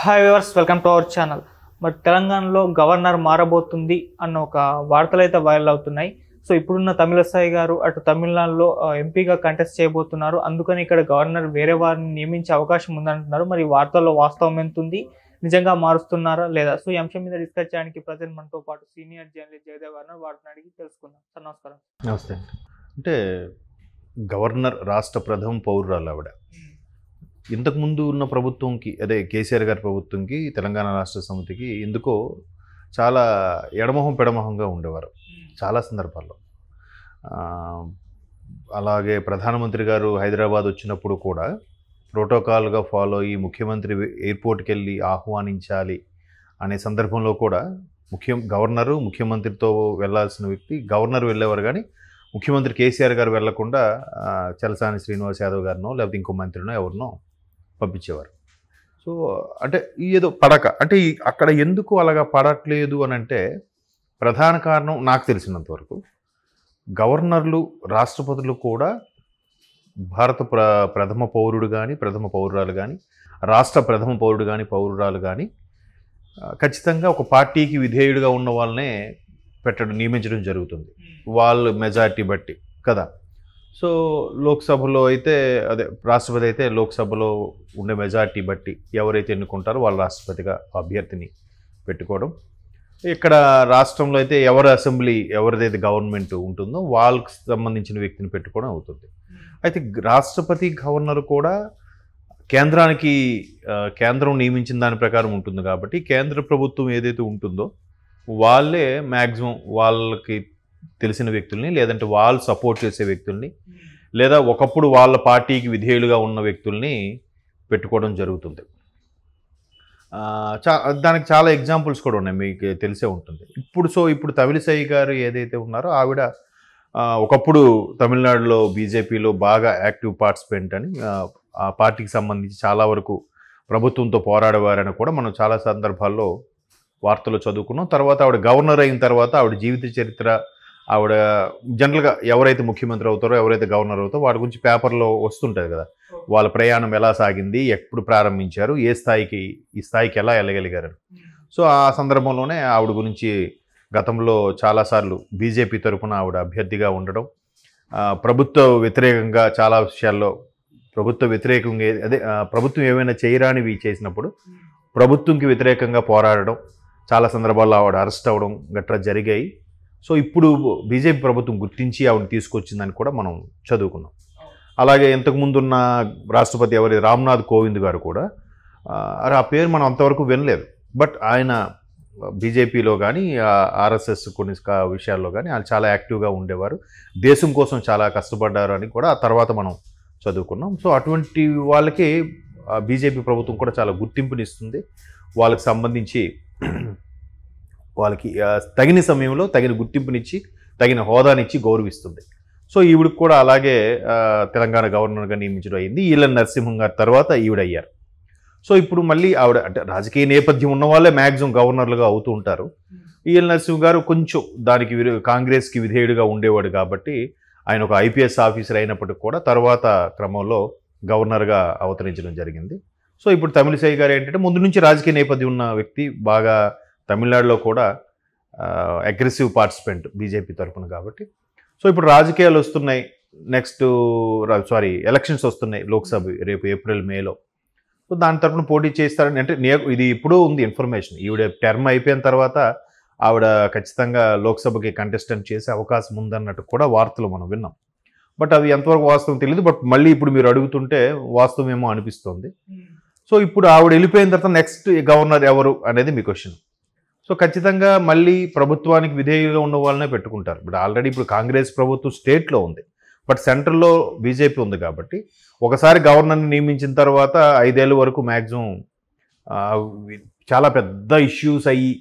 Hi viewers, welcome to our channel. మరి తెలంగాణలో governor మారబోతుంది అన్న ఒక వార్తలు అయితే వైరల్ అవుతున్నాయి. సో ఇప్పుడున్న తమిళసాయి గారు అటు తమిళనాడులో ఎంపీగా కంటెస్ట్ చేయబోతున్నారు. అందుకని ఇక్కడ గవర్నర్ వేరే వారిని నియమించే అవకాశం ఉందంటున్నారు. మరి వార్తల్లో వాస్తవం ఎంత ఉంది, నిజంగా మారుస్తున్నారా లేదా? సో ఈ అంశం మీద డిస్కస్ చేయడానికి ప్రజెంట్ మనతో పాటు సీనియర్ జర్నలిస్ట్ జయదేవ్ గారు వాటిని అడిగి తెలుసుకుందాం. సార్ నమస్కారం. నమస్తే. అంటే గవర్నర్ రాష్ట్ర ప్రథమ పౌరురాలు ఆవిడ. ఇంతకుముందు ఉన్న ప్రభుత్వంకి, అదే కేసీఆర్ గారి ప్రభుత్వంకి, తెలంగాణ రాష్ట్ర సమితికి ఎందుకో చాలా ఎడమొహం పెడమొహంగా ఉండేవారు చాలా సందర్భాల్లో. అలాగే ప్రధానమంత్రి గారు హైదరాబాద్ వచ్చినప్పుడు కూడా ప్రోటోకాల్గా ఫాలో అయ్యి ముఖ్యమంత్రి ఎయిర్పోర్ట్కి వెళ్ళి ఆహ్వానించాలి అనే సందర్భంలో కూడా గవర్నరు ముఖ్యమంత్రితో వెళ్ళాల్సిన వ్యక్తి గవర్నర్ వెళ్ళేవారు, కానీ ముఖ్యమంత్రి కేసీఆర్ గారు వెళ్లకుండా చలసాని శ్రీనివాస్ యాదవ్ గారినో లేకపోతే ఇంకో మంత్రినో ఎవరినో పంపించేవారు. సో అంటే ఏదో పడక అంటే అక్కడ ఎందుకు అలాగా పడట్లేదు అని అంటే ప్రధాన కారణం నాకు తెలిసినంత వరకు గవర్నర్లు, రాష్ట్రపతులు కూడా భారత ప్రథమ పౌరుడు కానీ, ప్రథమ పౌరురాలు కానీ, రాష్ట్ర ప్రథమ పౌరుడు కానీ, పౌరురాలు కానీ ఖచ్చితంగా ఒక పార్టీకి విధేయుడిగా ఉన్న వాళ్ళనే నియమించడం జరుగుతుంది, వాళ్ళ మెజారిటీ బట్టి కదా. సో లోక్సభలో అయితే, అదే రాష్ట్రపతి అయితే లోక్సభలో ఉండే మెజారిటీ బట్టి ఎవరైతే ఎన్నుకుంటారో వాళ్ళ రాష్ట్రపతిగా అభ్యర్థిని పెట్టుకోవడం. ఇక్కడ రాష్ట్రంలో అయితే ఎవరి ఎవరిదైతే గవర్నమెంట్ ఉంటుందో వాళ్ళకి సంబంధించిన వ్యక్తిని పెట్టుకోవడం అవుతుంది. అయితే రాష్ట్రపతి, గవర్నర్ కూడా కేంద్రం నియమించిన దాని ప్రకారం ఉంటుంది కాబట్టి కేంద్ర ప్రభుత్వం ఏదైతే ఉంటుందో వాళ్ళే మ్యాక్సిమం వాళ్ళకి తెలిసిన వ్యక్తుల్ని, లేదంటే వాళ్ళు సపోర్ట్ చేసే వ్యక్తుల్ని, లేదా ఒకప్పుడు వాళ్ళ పార్టీకి విధేయులుగా ఉన్న వ్యక్తుల్ని పెట్టుకోవడం జరుగుతుంది. దానికి చాలా ఎగ్జాంపుల్స్ కూడా ఉన్నాయి, మీకు తెలిసే ఉంటుంది. ఇప్పుడు తమిళసాయి గారు ఏదైతే ఉన్నారో ఆవిడ ఒకప్పుడు తమిళనాడులో బీజేపీలో బాగా యాక్టివ్ పార్టిసిపెంట్ అని, ఆ పార్టీకి సంబంధించి చాలా వరకు ప్రభుత్వంతో పోరాడేవారని కూడా మనం చాలా సందర్భాల్లో వార్తలు చదువుకున్నాం. తర్వాత ఆవిడ గవర్నర్ అయిన తర్వాత ఆవిడ జీవిత చరిత్ర, ఆవిడ జనరల్గా ఎవరైతే ముఖ్యమంత్రి అవుతారో, ఎవరైతే గవర్నర్ అవుతారో వాటి గురించి పేపర్లో వస్తుంటుంది కదా. వాళ్ళ ప్రయాణం ఎలా సాగింది, ఎప్పుడు ప్రారంభించారు, ఈ స్థాయికి ఎలా వెళ్ళగలిగారు. సో ఆ సందర్భంలోనే ఆవిడ గురించి గతంలో చాలాసార్లు బీజేపీ తరఫున ఆవిడ అభ్యర్థిగా ఉండడం, ప్రభుత్వ వ్యతిరేకంగా చాలా విషయాల్లో ప్రభుత్వం ఏమైనా చేయరానివి చేసినప్పుడు ప్రభుత్వంకి వ్యతిరేకంగా పోరాడడం, చాలా సందర్భాల్లో ఆవిడ అరెస్ట్ అవ్వడం గట్రా జరిగాయి. సో ఇప్పుడు బీజేపీ ప్రభుత్వం గుర్తించి ఆవిడని తీసుకొచ్చిందని కూడా మనం చదువుకున్నాం. అలాగే ఇంతకుముందున్న రాష్ట్రపతి రామ్నాథ్ కోవింద్ గారు కూడా, ఆ పేరు మనం అంతవరకు వినలేదు, బట్ ఆయన బీజేపీలో కానీ ఆర్ఎస్ఎస్ కొన్ని విషయాల్లో కానీ ఆయన చాలా యాక్టివ్గా ఉండేవారు, దేశం కోసం చాలా కష్టపడ్డారు అని కూడా ఆ తర్వాత మనం చదువుకున్నాం. సో అటువంటి వాళ్ళకి బీజేపీ ప్రభుత్వం కూడా చాలా గుర్తింపునిస్తుంది, వాళ్ళకి సంబంధించి వాళ్ళకి తగిన సమయంలో తగిన గుర్తింపునిచ్చి తగిన హోదానిచ్చి గౌరవిస్తుంది. సో ఈవిడికి కూడా అలాగే తెలంగాణ గవర్నర్గా నియమించడం అయింది. ఈఎల్ నరసింహన్ గారి తర్వాత ఈవిడయ్యారు. సో ఇప్పుడు మళ్ళీ ఆవిడ అంటే రాజకీయ నేపథ్యం ఉన్న వాళ్ళే మ్యాక్సిమం గవర్నర్లుగా అవుతూ ఉంటారు. ఈఎల్ నరసింహన్ గారు కొంచెం దానికి కాంగ్రెస్కి విధేయుడిగా ఉండేవాడు కాబట్టి ఆయన ఒక ఐపీఎస్ ఆఫీసర్ అయినప్పటికీ కూడా తర్వాత క్రమంలో గవర్నర్గా అవతరించడం జరిగింది. సో ఇప్పుడు తమిళసాయి గారు ఏంటంటే ముందు నుంచి రాజకీయ నేపథ్యం ఉన్న వ్యక్తి, బాగా తమిళనాడులో కూడా అగ్రెసివ్ పార్టిసిపెంట్ బీజేపీ తరఫున కాబట్టి. సో ఇప్పుడు రాజకీయాలు వస్తున్నాయి, ఎలక్షన్స్ వస్తున్నాయి లోక్సభ రేపు ఏప్రిల్ మేలో. సో దాని తరఫున పోటీ చేస్తారని అంటే ఇది ఇప్పుడు ఉంది ఇన్ఫర్మేషన్. ఈవిడ టర్మ్ అయిపోయిన తర్వాత ఆవిడ ఖచ్చితంగా లోక్సభకి కంటెస్టెంట్ చేసే అవకాశం ఉందన్నట్టు కూడా వార్తలు మనం విన్నాం. బట్ అది ఎంతవరకు వాస్తవం తెలియదు. బట్ మళ్ళీ ఇప్పుడు మీరు అడుగుతుంటే వాస్తవం ఏమో అనిపిస్తోంది. సో ఇప్పుడు ఆవిడ వెళ్ళిపోయిన తర్వాత నెక్స్ట్ గవర్నర్ ఎవరు అనేది మీ క్వశ్చన్. సో ఖచ్చితంగా మళ్ళీ ప్రభుత్వానికి విధేయులుగా ఉన్న వాళ్ళనే పెట్టుకుంటారు. ఇప్పుడు కాంగ్రెస్ ప్రభుత్వం స్టేట్లో ఉంది, బట్ సెంట్రల్లో బీజేపీ ఉంది కాబట్టి ఒకసారి గవర్నర్ని నియమించిన తర్వాత 5 ఏళ్ళ వరకు మ్యాక్సిమం చాలా పెద్ద ఇష్యూస్ అయ్యి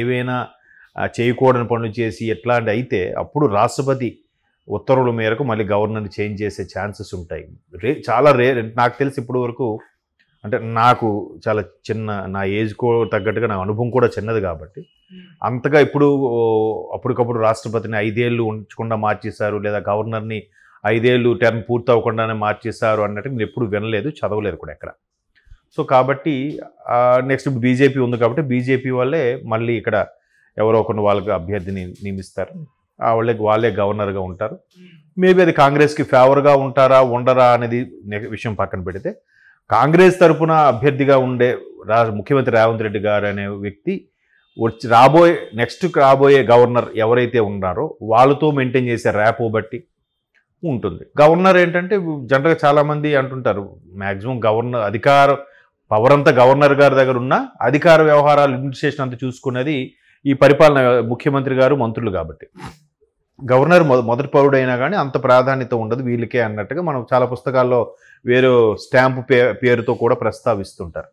ఏవైనా చేయకూడని పనులు చేసి ఎట్లాంటి అయితే అప్పుడు రాష్ట్రపతి ఉత్తర్వుల మేరకు మళ్ళీ గవర్నర్ని చేంజ్ చేసే ఛాన్సెస్ ఉంటాయి. చాలా రేర్. నాకు తెలిసి ఇప్పటి వరకు, అంటే నాకు చాలా నా ఏజ్కో తగ్గట్టుగా నా అనుభవం కూడా చిన్నది కాబట్టి అంతగా అప్పటికప్పుడు రాష్ట్రపతిని 5 ఏళ్ళు ఉంచకుండా మార్చేశారు, లేదా గవర్నర్ని 5 ఏళ్ళు టర్మ్ పూర్తి అవ్వకుండానే మార్చేశారు అన్నట్టు నేను ఎప్పుడు వినలేదు, చదవలేదు కూడా ఎక్కడ. సో కాబట్టి నెక్స్ట్ బీజేపీ ఉంది కాబట్టి బీజేపీ వాళ్ళే మళ్ళీ ఇక్కడ ఎవరో ఒకరిని వాళ్ళకి అభ్యర్థిని నియమిస్తారు. వాళ్ళే గవర్నర్గా ఉంటారు. మేబీ అది కాంగ్రెస్కి ఫేవర్గా ఉంటారా ఉండరా అనేది విషయం పక్కన పెడితే, కాంగ్రెస్ తరఫున అభ్యర్థిగా ఉండే ముఖ్యమంత్రి రేవంత్ రెడ్డి గారు అనే వ్యక్తి నెక్స్ట్ రాబోయే గవర్నర్ ఎవరైతే ఉన్నారో వాళ్ళతో మెయింటైన్ చేసే ర్యాపో బట్టి ఉంటుంది. గవర్నర్ ఏంటంటే జనరల్గా చాలామంది అంటుంటారు, మ్యాక్సిమం గవర్నర్ పవర్ అంతా గవర్నర్ గారి దగ్గర ఉన్న అధికార వ్యవహారాలు అడ్మినిస్ట్రేషన్ అంతా చూసుకునేది ఈ పరిపాలన ముఖ్యమంత్రి గారు మంత్రులు కాబట్టి. గవర్నర్ మొదటి పౌరుడైనా కానీ అంత ప్రాధాన్యత ఉండదు వీళ్ళకే అన్నట్టుగా మనం చాలా పుస్తకాల్లో వేరే స్టాంపు పేరుతో కూడా ప్రస్తావిస్తుంటారు.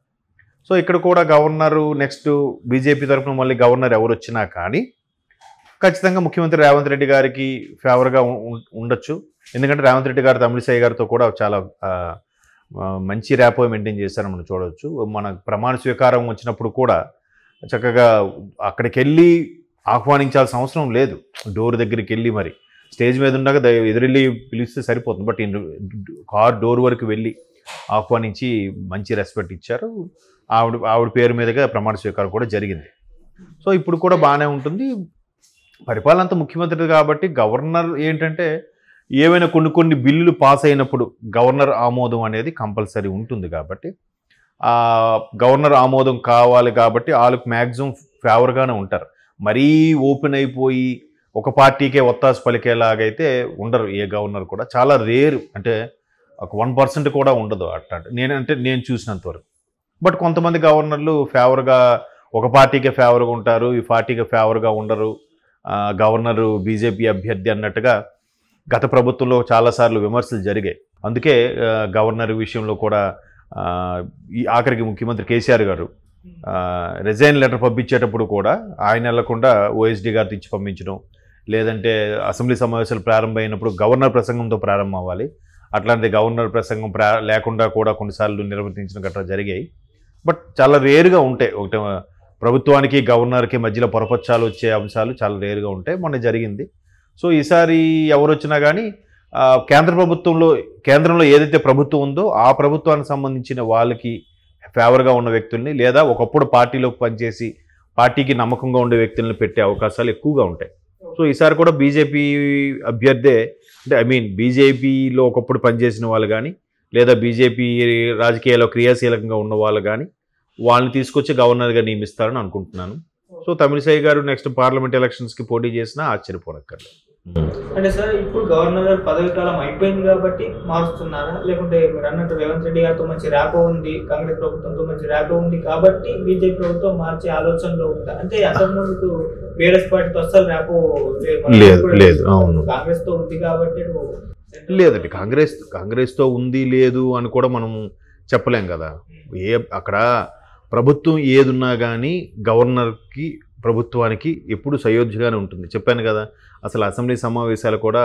సో ఇక్కడ కూడా గవర్నరు నెక్స్ట్ బీజేపీ తరఫున మళ్ళీ గవర్నర్ ఎవరు వచ్చినా కానీ ఖచ్చితంగా ముఖ్యమంత్రి రేవంత్ రెడ్డి గారికి ఫేవర్గా ఉండొచ్చు. ఎందుకంటే రేవంత్ రెడ్డి గారు తమిళిసై గారితో కూడా చాలా మంచి ర్యాపో మెయింటైన్ చేశారని మనం చూడవచ్చు. మన ప్రమాణ స్వీకారం వచ్చినప్పుడు కూడా చక్కగా అక్కడికి వెళ్ళి ఆహ్వానించాల్సిన అవసరం లేదు. డోర్ దగ్గరికి వెళ్ళి మరి స్టేజ్ మీద ఉండగా ఎదురెళ్ళి పిలిస్తే సరిపోతుంది. బట్ కార్ డోర్ వరకు వెళ్ళి ఆహ్వానించి మంచి రెస్పెక్ట్ ఇచ్చారు. ఆవిడ పేరు మీదుగా ప్రమాణ స్వీకారం కూడా జరిగింది. సో ఇప్పుడు కూడా బాగానే ఉంటుంది. పరిపాలన అంతా ముఖ్యమంత్రి కాబట్టి గవర్నర్ ఏంటంటే ఏవైనా కొన్ని బిల్లులు పాస్ అయినప్పుడు గవర్నర్ ఆమోదం అనేది కంపల్సరీ ఉంటుంది కాబట్టి గవర్నర్ ఆమోదం కావాలి కాబట్టి వాళ్ళకి మ్యాక్సిమం ఫేవర్గానే ఉంటారు. మరీ ఓపెన్ అయిపోయి ఒక పార్టీకే ఒత్తాసు పలికేలాగైతే ఉండరు ఏ గవర్నర్ కూడా. చాలా రేరు, అంటే ఒక 1% కూడా ఉండదు అట్లాంటి నేను చూసినంత వరకు. బట్ కొంతమంది గవర్నర్లు ఫేవర్గా ఒక పార్టీకే ఫేవర్గా ఉంటారు, ఈ పార్టీకి ఫేవర్గా ఉండరు. గవర్నరు బీజేపీ అభ్యర్థి అన్నట్టుగా గత ప్రభుత్వంలో చాలాసార్లు విమర్శలు జరిగాయి. అందుకే గవర్నర్ విషయంలో కూడా ఈ ఆఖరికి ముఖ్యమంత్రి కేసీఆర్ గారు రిజైన్ లెటర్ పంపించేటప్పుడు కూడా ఆయన వెళ్లకుండా ఓఎస్డీ గారితో ఇచ్చి పంపించడం, లేదంటే అసెంబ్లీ సమావేశాలు ప్రారంభమైనప్పుడు గవర్నర్ ప్రసంగంతో ప్రారంభం అవ్వాలి, అట్లాంటి గవర్నర్ ప్రసంగం లేకుండా కూడా కొన్నిసార్లు నిర్వర్తించడం గట్రా జరిగాయి. బట్ చాలా రేరుగా ఉంటాయి. ఒకటి ప్రభుత్వానికి గవర్నర్కి మధ్యలో పొరపచ్చాలు వచ్చే అంశాలు చాలా రేరుగా ఉంటాయి. మొన్న జరిగింది. సో ఈసారి ఎవరు వచ్చినా కానీ కేంద్రంలో ఏదైతే ప్రభుత్వం ఉందో ఆ ప్రభుత్వానికి సంబంధించిన వాళ్ళకి ఫేవర్గా ఉన్న వ్యక్తుల్ని, లేదా ఒకప్పుడు పార్టీలోకి పనిచేసి పార్టీకి నమ్మకంగా ఉండే వ్యక్తుల్ని పెట్టే అవకాశాలు ఎక్కువగా ఉంటాయి. సో ఈసారి కూడా బీజేపీ అభ్యర్థే, అంటే బీజేపీలో ఒకప్పుడు పనిచేసిన వాళ్ళు కానీ, లేదా బీజేపీ రాజకీయాల్లో క్రియాశీలకంగా ఉన్న వాళ్ళు కానీ వాళ్ళని తీసుకొచ్చి గవర్నర్గా నియమిస్తారని అనుకుంటున్నాను. సో తమిళిసై గారు నెక్స్ట్ పార్లమెంట్ ఎలక్షన్స్కి పోటీ చేసినా ఆశ్చర్యపోనక్కర్లేదు. అంటే సార్ ఇప్పుడు గవర్నర్ గారు పదవి కాలం అయిపోయింది కాబట్టి మారుస్తున్నారా, లేకుంటే మీరు అన్నట్టు రేవంత్ రెడ్డి గారితో మంచి ర్యాపో ఉంది, కాంగ్రెస్ ప్రభుత్వంతో మంచి ర్యాపో ఉంది కాబట్టి బీజేపీ ప్రభుత్వం మార్చే ఆలోచనలో ఉంటారు? అంటే అంతకుముందు బీఆర్ఎస్ పార్టీతో అసలు ర్యాపో లేదు, అవును, కాంగ్రెస్ తో ఉంది కాబట్టి లేదండి. కాంగ్రెస్తో ఉంది లేదు అని కూడా మనం చెప్పలేం కదా. అక్కడ ప్రభుత్వం ఏదున్నా కానీ గవర్నర్కి ప్రభుత్వానికి ఎప్పుడు సయోధ్యగానే ఉంటుంది. చెప్పాను కదా, అసలు అసెంబ్లీ సమావేశాలు కూడా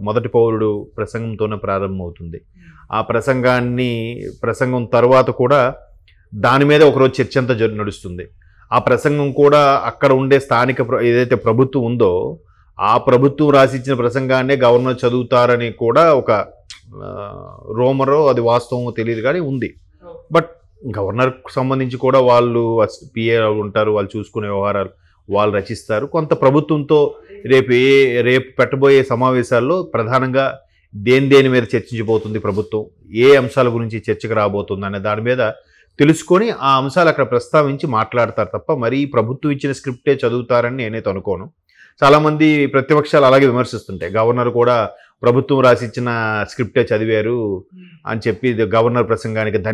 మొదటి పౌరుడు ప్రసంగంతోనే ప్రారంభమవుతుంది. ఆ ప్రసంగం తర్వాత కూడా దాని మీద ఒకరోజు చర్చ అంతా నడుస్తుంది. ఆ ప్రసంగం కూడా అక్కడ ఉండే స్థానిక ఏదైతే ప్రభుత్వం ఉందో ఆ ప్రభుత్వం రాసిచ్చిన ప్రసంగాన్నే గవర్నర్ చదువుతారని కూడా ఒక రోమరో అది వాస్తవమో తెలియదు కానీ ఉంది. బట్ గవర్నర్కు సంబంధించి కూడా వాళ్ళు పిఏ ఉంటారు, వాళ్ళు చూసుకునే వ్యవహారాలు వాళ్ళు రచిస్తారు. కొంత ప్రభుత్వంతో రేపు పెట్టబోయే సమావేశాల్లో ప్రధానంగా దేని మీద చర్చించబోతుంది ప్రభుత్వం, ఏ అంశాల గురించి చర్చకు రాబోతుంది అనే దాని మీద తెలుసుకొని ఆ అంశాలు అక్కడ ప్రస్తావించి మాట్లాడతారు తప్ప మరీ ప్రభుత్వం ఇచ్చిన స్క్రిప్టే చదువుతారని నేనైతే అనుకోను. చాలామంది ప్రతిపక్షాలు అలాగే విమర్శిస్తుంటాయి, గవర్నర్ కూడా ప్రభుత్వం రాసిచ్చిన స్క్రిప్టే చదివారు అని చెప్పి గవర్నర్ ప్రసంగానికి